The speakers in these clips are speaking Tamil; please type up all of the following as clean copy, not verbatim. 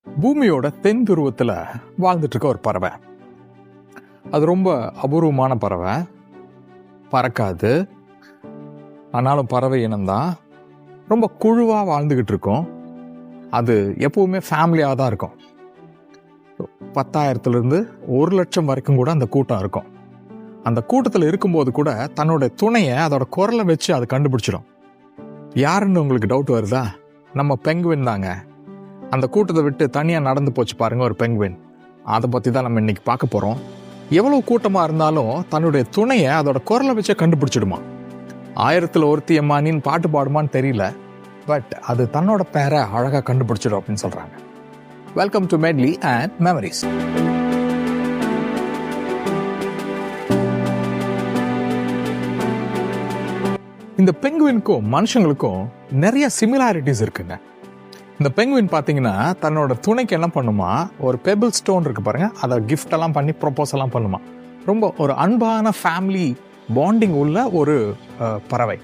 பூமியோட தென் துருவத்தில் வாழ்ந்துட்டு இருக்க ஒரு பறவை. அது ரொம்ப அபூர்வமான பறவை, பறக்காது. ஆனாலும் பறவை இனம்தான். ரொம்ப குழுவாக வாழ்ந்துக்கிட்டு இருக்கும். அது எப்பவுமே ஃபேமிலியாக தான் இருக்கும். 10,000 1,00,000 வரைக்கும் கூட அந்த கூட்டம் இருக்கும். அந்த கூட்டத்தில் இருக்கும்போது கூட தன்னோட துணையை அதோட குரலை வச்சு அது கண்டுபிடிச்சிடும். யாருன்னு உங்களுக்கு டவுட் வருதா? நம்ம பெங்குவின் தாங்க. அந்த கூட்டத்தை விட்டு தனியாக நடந்து போச்சு பாருங்க ஒரு பெங்குவின். அதை பற்றி தான் நம்ம இன்னைக்கு பார்க்க போகிறோம். எவ்வளோ கூட்டமாக இருந்தாலும் தன்னுடைய துணையை அதோட குரலை வச்சே கண்டுபிடிச்சிடுமா. 1000ல் ஒருத்தி அம்மானின்னு பாட்டு பாடுமான்னு தெரியல, பட் அது தன்னோட பேரை அழகாக கண்டுபிடிச்சிடும் அப்படின்னு சொல்கிறாங்க. Welcome to medley and memories. இந்த பெங்குவினுக்கும் மனுஷங்களுக்கும் நிறைய சிமிலாரிட்டிஸ் இருக்குங்க. இந்த பெங்குவின் பார்த்தீங்கன்னா தன்னோட துணைக்கு என்ன பண்ணுமா, ஒரு பெபிள் ஸ்டோன் இருக்கு பாருங்க, அதை கிஃப்ட் எல்லாம் பண்ணி ப்ரொப்போஸ் எல்லாம் பண்ணுமா. ரொம்ப ஒரு அன்பான ஃபேமிலி பாண்டிங் உள்ள ஒரு பறவை,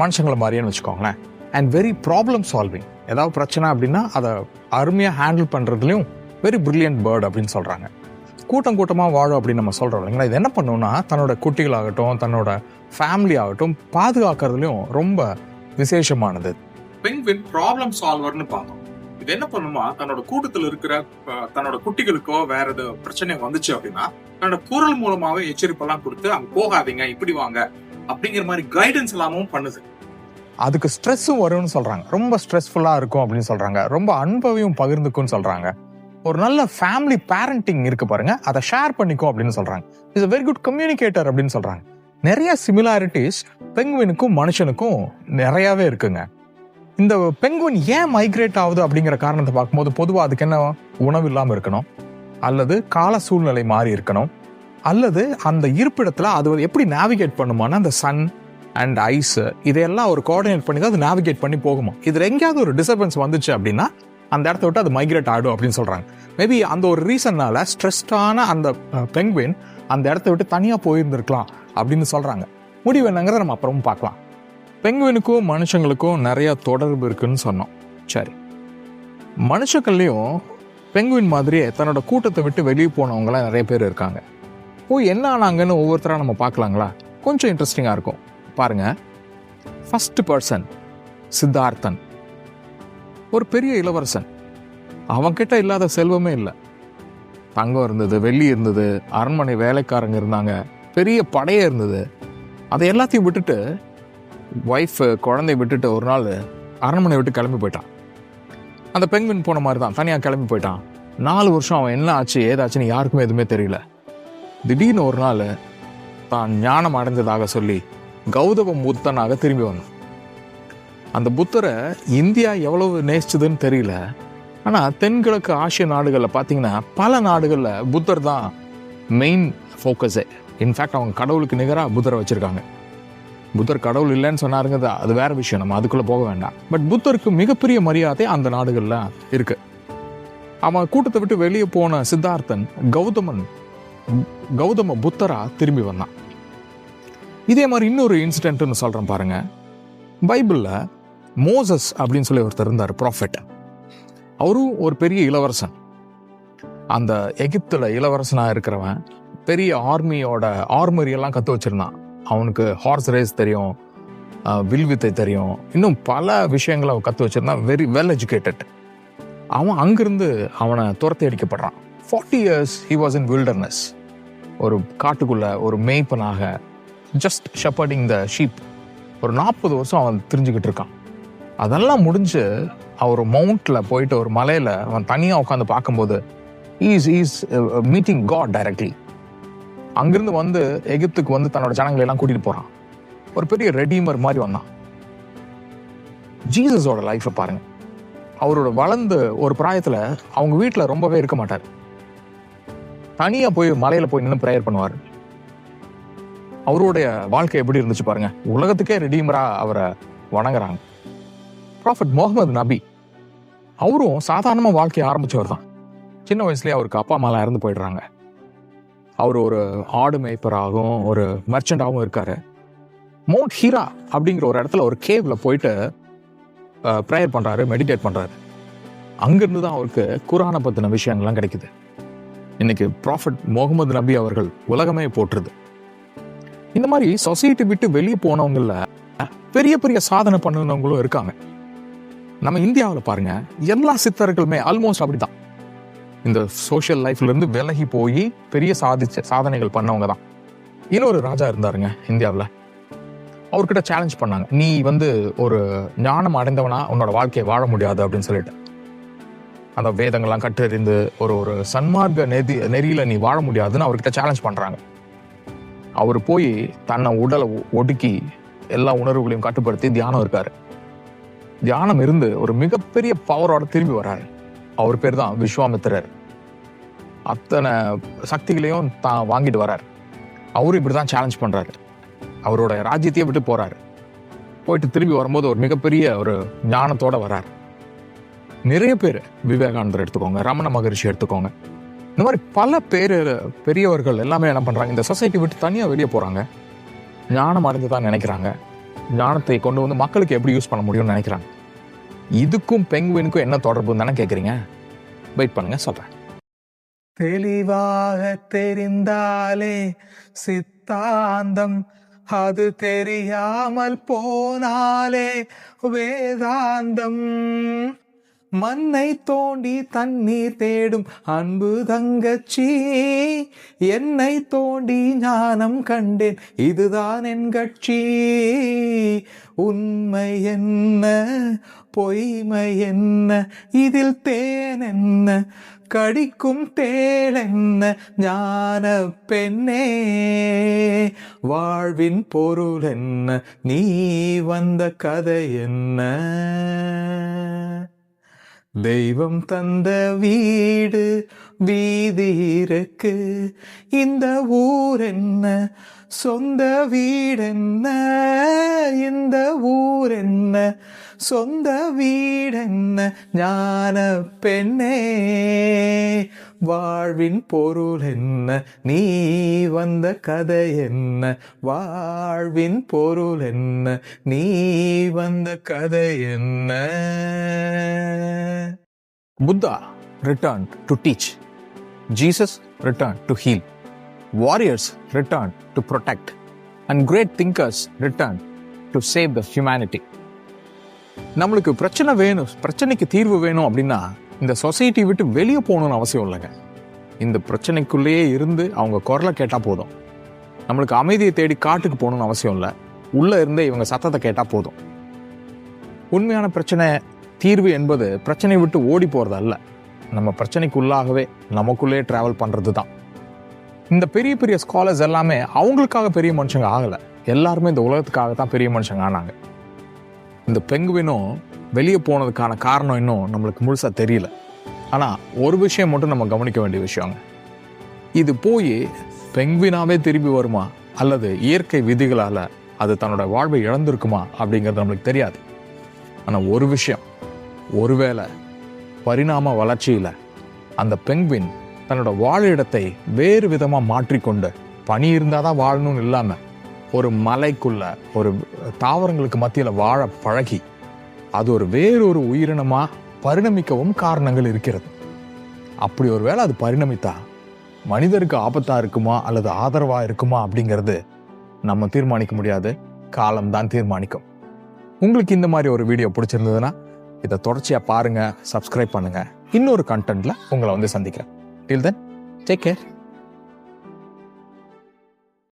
மனுஷங்களை மாதிரியான்னு வச்சுக்கோங்களேன். And very problem solving. ஏதாவது பிரச்சனை அப்படின்னா அதை அருமையாக ஹேண்டில் பண்ணுறதுலையும் வெரி பிரில்லியன்ட் பேர்ட் அப்படின்னு சொல்கிறாங்க. கூட்டம் கூட்டமாக வாழும் அப்படின்னு நம்ம சொல்கிறோம் இல்லைங்களா. இது என்ன பண்ணுன்னா தன்னோட குட்டிகளாகட்டும் தன்னோட ஃபேமிலி ஆகட்டும் பாதுகாக்கிறதுலையும் ரொம்ப விசேஷமானது. பெங்குவின் ப்ராப்ளம் சால்வர்னு பார்த்தோம். இது என்ன பண்ணுமா, தன்னோட கூட்டத்தில் இருக்கிற தன்னோட குட்டிகளுக்கோ வேற ஏதோ பிரச்சனை வந்துச்சு அப்படின்னா தன்னோட குரல் மூலமாவே எச்சரிப்பெல்லாம் கொடுத்து அங்க போகாதீங்க, இப்படி வாங்க அப்படிங்கிற மாதிரி கைடன்ஸ் எல்லாமும் பண்ணுது. அதுக்கு ஸ்ட்ரெஸ்ஸும் வரும்னு சொல்றாங்க. ரொம்ப ஸ்ட்ரெஸ்ஃபுல்லா இருக்கும் அப்படின்னு சொல்றாங்க. ரொம்ப அன்பையும் பகிர்ந்துக்கும்னு சொல்றாங்க. ஒரு நல்ல ஃபேமிலி பேரண்டிங் இருக்கு பாருங்க, அதை ஷேர் பண்ணிக்கும் அப்படின்னு சொல்றாங்க. Is a very good communicator அப்படின்னு சொல்றாங்க. நிறைய சிமிலாரிட்டிஸ் பெங்குவினுக்கும் மனுஷனுக்கும் நிறையவே இருக்குங்க. இந்த பெங்குவின் ஏன் மைக்ரேட் ஆகுது அப்படிங்கிற காரணத்தை பார்க்கும்போது பொதுவாக அதுக்கு என்ன, உணவு இல்லாமல் இருக்கணும், அல்லது கால சூழ்நிலை மாறி இருக்கணும், அல்லது அந்த இருப்பிடத்தில் அது எப்படி நேவிகேட் பண்ணுமானா அந்த சன் அண்ட் ஐஸ் இதையெல்லாம் ஒரு கோஆர்டினேட் பண்ணி தான் அது நேவிகேட் பண்ணி போகுமா. இதில் எங்கேயாவது ஒரு டிஸ்டர்பன்ஸ் வந்துச்சு அப்படின்னா அந்த இடத்த விட்டு அது மைக்ரேட் ஆகிடும் அப்படின்னு சொல்கிறாங்க. மேபி அந்த ஒரு ரீசன்னால ஸ்ட்ரெஸ்டான அந்த பெங்குவின் அந்த இடத்த விட்டு தனியாக போயிருந்துருக்கலாம் அப்படின்னு சொல்கிறாங்க. முடிவு என்னங்கிறத நம்ம அப்புறமும் பார்க்கலாம். பெங்குவினுக்கும் மனுஷங்களுக்கும் நிறைய தொடர்பு இருக்குன்னு சொன்னோம். சரி, மனுஷங்கள்லையும் பெங்குவின் மாதிரியே தன்னோட கூட்டத்தை விட்டு வெளியே போனவங்களாம் நிறைய பேர் இருக்காங்க. என்ன ஆனாங்கன்னு ஒவ்வொருத்தராக நம்ம பார்க்கலாங்களா? கொஞ்சம் இன்ட்ரெஸ்டிங்காக இருக்கும் பாருங்க. ஃபர்ஸ்ட் பர்சன் சித்தார்த்தன், ஒரு பெரிய இளவரசன். அவன்கிட்ட இல்லாத செல்வமே இல்லை. தங்கம் இருந்தது, வெள்ளி இருந்தது, அரண்மனை வேலைக்காரங்க இருந்தாங்க, பெரிய படையே இருந்தது. அதை எல்லாத்தையும் விட்டுட்டு ஒய்ஃப் குழந்தைய விட்டுட்டு ஒரு நாள் அரண்மனை விட்டு கிளம்பி போயிட்டான். அந்த பெங்குவின் போன மாதிரி தான் தனியாக கிளம்பி போயிட்டான். 4 வருஷம் அவன் என்ன ஆச்சு ஏதாச்சுன்னு யாருக்குமே எதுவுமே தெரியல. திடீர்னு ஒரு நாள் தான் ஞானம் அடைந்ததாக சொல்லி கௌதம புத்தனாக திரும்பி வந்தான். அந்த புத்தரை இந்தியா எவ்வளவு நேசிச்சதுன்னு தெரியல, ஆனால் தென்கிழக்கு ஆசிய நாடுகளில் பார்த்தீங்கன்னா பல நாடுகளில் புத்தர் தான் மெயின் ஃபோக்கஸே. இன்ஃபேக்ட் அவங்க கடவுளுக்கு நிகராக புத்தரை வச்சுருக்காங்க. புத்தர் கடவுள் இல்லைன்னு சொன்னாருங்க, அது வேற விஷயம், நம்ம அதுக்குள்ளே போக வேண்டாம். பட் புத்தருக்கு மிகப்பெரிய மரியாதை அந்த நாடுகளில் இருக்கு. அவன் கூட்டத்தை விட்டு வெளியே போன சித்தார்த்தன் கௌதம புத்தரா திரும்பி வந்தான். இதே மாதிரி இன்னொரு இன்சிடென்ட்னு சொல்கிறேன் பாருங்க. பைபிளில் மோசஸ் அப்படின்னு சொல்லி ஒருத்தர் இருந்தார், ப்ராஃபெட். அவரும் ஒரு பெரிய இளவரசன். அந்த எகிப்தில் இளவரசனாக இருக்கிறவன் பெரிய ஆர்மியோட ஆர்மரியெல்லாம் கற்று வச்சிருந்தான். அவனுக்கு ஹார்ஸ் ரேஸ் தெரியும், வில்வித்தை தெரியும், இன்னும் பல விஷயங்களை அவன் கற்று வச்சிருந்தான். Very well educated. அவன் அங்கிருந்து அவனை துரத்தி அடிக்கப்படுறான். 40 years he was in wilderness. ஒரு காட்டுக்குள்ள ஒரு மேய்ப்பனாக ஜஸ்ட் ஷெப்பர்டிங் த ஷீப். ஒரு 40 வருஷம் அவன் தெரிஞ்சுக்கிட்டு இருக்கான். அதெல்லாம் முடிஞ்சு அவர் மவுண்ட்ல போயிட்டு ஒரு மலையில அவன் தனியாக உட்காந்து பார்க்கும்போது இஸ் மீட்டிங் காட் டைரக்ட்லி. அங்கிருந்து வந்து எகிப்துக்கு வந்து தன்னோட ஜனங்களை எல்லாம் கூட்டிட்டு போறான். ஒரு பெரிய ரெடீமர் மாதிரி வந்தான். ஜீசஸோட லைஃப்பை பாருங்க. அவரோட வளர்ந்து ஒரு பிராயத்துல அவங்க வீட்டில் ரொம்பவே இருக்க மாட்டார். தனியா போய் மலையில போய் நின்று ப்ரேயர் பண்ணுவார். அவருடைய வாழ்க்கை எப்படி இருந்துச்சு பாருங்க. உலகத்துக்கே ரெடீமரா அவரை வணங்குறாங்க. ப்ராஃபெட் முகமது நபி, அவரும் சாதாரணமா வாழ்க்கையை ஆரம்பிச்சவர் தான். சின்ன வயசுலயே அவருக்கு அப்பா அம்மாலாம் இறந்து போயிடுறாங்க. அவர் ஒரு ஆடு மேய்ப்பராகவும் ஒரு மர்ச்சண்டாகவும் இருக்காரு. மவுண்ட் ஹீரா அப்படிங்கிற ஒரு இடத்துல ஒரு கேவ்ல போயிட்டு ப்ரேயர் பண்றாரு, மெடிடேட் பண்றாரு. அங்கிருந்து தான் அவருக்கு குரானை பற்றின விஷயங்கள்லாம் கிடைக்குது. இன்னைக்கு ப்ராஃபட் முகமது நபி அவர்கள் உலகமே போற்றுது. இந்த மாதிரி சொசைட்டி விட்டு வெளியே போனவங்கள பெரிய பெரிய சாதனை பண்ணினவங்களும் இருக்காங்க. நம்ம இந்தியாவில் பாருங்க, எல்லா சித்தர்களுமே ஆல்மோஸ்ட் அப்படிதான் இந்த சோஷியல் லைஃப்ல இருந்து விலகி போய் பெரிய சாதனைகள் பண்ணவங்க தான். இன்னொரு ராஜா இருந்தாருங்க இந்தியாவில். அவர்கிட்ட சேலஞ்ச் பண்ணாங்க, நீ ஒரு ஞானம் அடைந்தவனா உன்னோட வாழ்க்கையை வாழ முடியாது அப்படின்னு சொல்லிட்டு. அந்த வேதங்கள்லாம் கற்றறிந்து ஒரு சன்மார்க்க நெறியில நீ வாழ முடியாதுன்னு அவர்கிட்ட சேலஞ்ச் பண்றாங்க. அவர் போய் தன்னை உடலை ஒடுக்கி எல்லா உணர்வுகளையும் கட்டுப்படுத்தி தியானம் இருக்காரு. தியானம் இருந்து ஒரு மிகப்பெரிய பவரோட திரும்பி வர்றாரு. அவர் பேர் தான் விஸ்வாமித்திரர். அத்தனை சக்திகளையும் தான் வாங்கிட்டு வர்றாரு. அவரும் இப்படிதான் சேலஞ்ச் பண்றாரு. அவரோட ராஜ்யத்தையே விட்டு போறாரு. போயிட்டு திரும்பி வரும்போது ஒரு மிகப்பெரிய ஒரு ஞானத்தோட வர்றாரு. நிறைய பேர், விவேகானந்தர் எடுத்துக்கோங்க, ரமண மகரிஷி எடுத்துக்கோங்க, இந்த மாதிரி பல பேர் பெரியவர்கள் எல்லாமே என்ன பண்றாங்க, இந்த சொசைட்டி விட்டு தனியா வெளியே போறாங்க. ஞானம் அடைந்துதான் நினைக்கிறாங்க. ஞானத்தை கொண்டு வந்து மக்களுக்கு எப்படி யூஸ் பண்ண முடியும்னு நினைக்கிறாங்க. இதுக்கும் பெங்குவினுக்கும் என்ன தொடர்புன்னு தானே கேட்குறீங்க? வெயிட் பண்ணுங்க, சொல்றேன். தெளிவாக தெரிந்தாலே சித்தாந்தம், அது தெரியாமல் போனாலே வேதாந்தம். மண்ணை தோண்டி தண்ணீர் தேடும் அன்பு தங்கச்சி, என்னை தோண்டி ஞானம் கண்டேன், இதுதான் என் கட்சி. உண்மை என்ன பொய்மை என்ன, இதில் தேன் என்ன கடிக்கும் தேள் என்ன, ஞான பெண்ணே வாழ்வின் பொருள் என்ன, நீ வந்த கதை என்ன. தெய்வம் தந்த வீடு வீதி இருக்கு, இந்த ஊர் என்ன சொந்த வீடென்ன, இந்த ஊர் என்ன சொந்த வீடென்ன, ஞான பெண்ணே வாழ்வின் பொருள் என்ன, நீ வந்த கதை என்ன, வாழ்வின் பொருள் என்ன, நீ வந்த கதை என்ன. Buddha returned to teach. Jesus returned to heal. Warriors returned to protect. And great thinkers returned to save the humanity. நம்மளுக்கு பிரச்சனை வேணும், பிரச்சனைக்கு தீர்வு வேணும் அப்படின்னா இந்த சொசைட்டி விட்டு வெளியே போகணும்னு அவசியம் இல்லைங்க. இந்த பிரச்சனைக்குள்ளேயே இருந்து அவங்க குரலை கேட்டால் போதும். நம்மளுக்கு அமைதியை தேடி காட்டுக்கு போகணும்னு அவசியம் இல்லை. உள்ளே இருந்தே இவங்க சத்தத்தை கேட்டால் போதும். உண்மையான பிரச்சனை தீர்வு என்பது பிரச்சனை விட்டு ஓடி போகிறது அல்ல, நம்ம பிரச்சனைக்குள்ளாகவே நமக்குள்ளே ட்ராவல் பண்ணுறது தான். இந்த பெரிய பெரிய ஸ்காலர்ஸ் எல்லாமே அவங்களுக்காக பெரிய மனுஷங்க ஆகலை, எல்லாருமே இந்த உலகத்துக்காக தான் பெரிய மனுஷங்க ஆனாங்க. இந்த பெங்குவினும் வெளியே போனதுக்கான காரணம் இன்னும் நம்மளுக்கு முழுசாக தெரியல. ஆனால் ஒரு விஷயம் மட்டும் நம்ம கவனிக்க வேண்டிய விஷயங்க, இது போய் பெங்குவினாவே திரும்பி வருமா அல்லது இயற்கை விதிகளால் அது தன்னோட வாழ்வை இழந்திருக்குமா அப்படிங்கிறது நம்மளுக்கு தெரியாது. ஆனால் ஒரு விஷயம், ஒருவேளை பரிணாம வளர்ச்சியில் அந்த பெங்குவின் தன்னோட வாழிடத்தை வேறு விதமாக மாற்றிக்கொண்டு, பனி இருந்தால் தான் வாழணும்னு இல்லாமல் ஒரு மலைக்குள்ள ஒரு தாவரங்களுக்கு மத்தியில் வாழ பழகி அது ஒரு வேறொரு உயிரினமாக பரிணமிக்கவும் காரணங்கள் இருக்கிறது. அப்படி ஒரு வேளை அது பரிணமித்தா மனிதருக்கு ஆபத்தாக இருக்குமா அல்லது ஆதரவாக இருக்குமா அப்படிங்கிறது நம்ம தீர்மானிக்க முடியாது, காலம்தான் தீர்மானிக்கும். உங்களுக்கு இந்த மாதிரி ஒரு வீடியோ பிடிச்சிருந்ததுன்னா இதை தொடர்ச்சியாக பாருங்கள், சப்ஸ்கிரைப் பண்ணுங்கள். இன்னொரு கண்டென்ட்டில் உங்களை சந்திக்கிறேன். Till then, take care.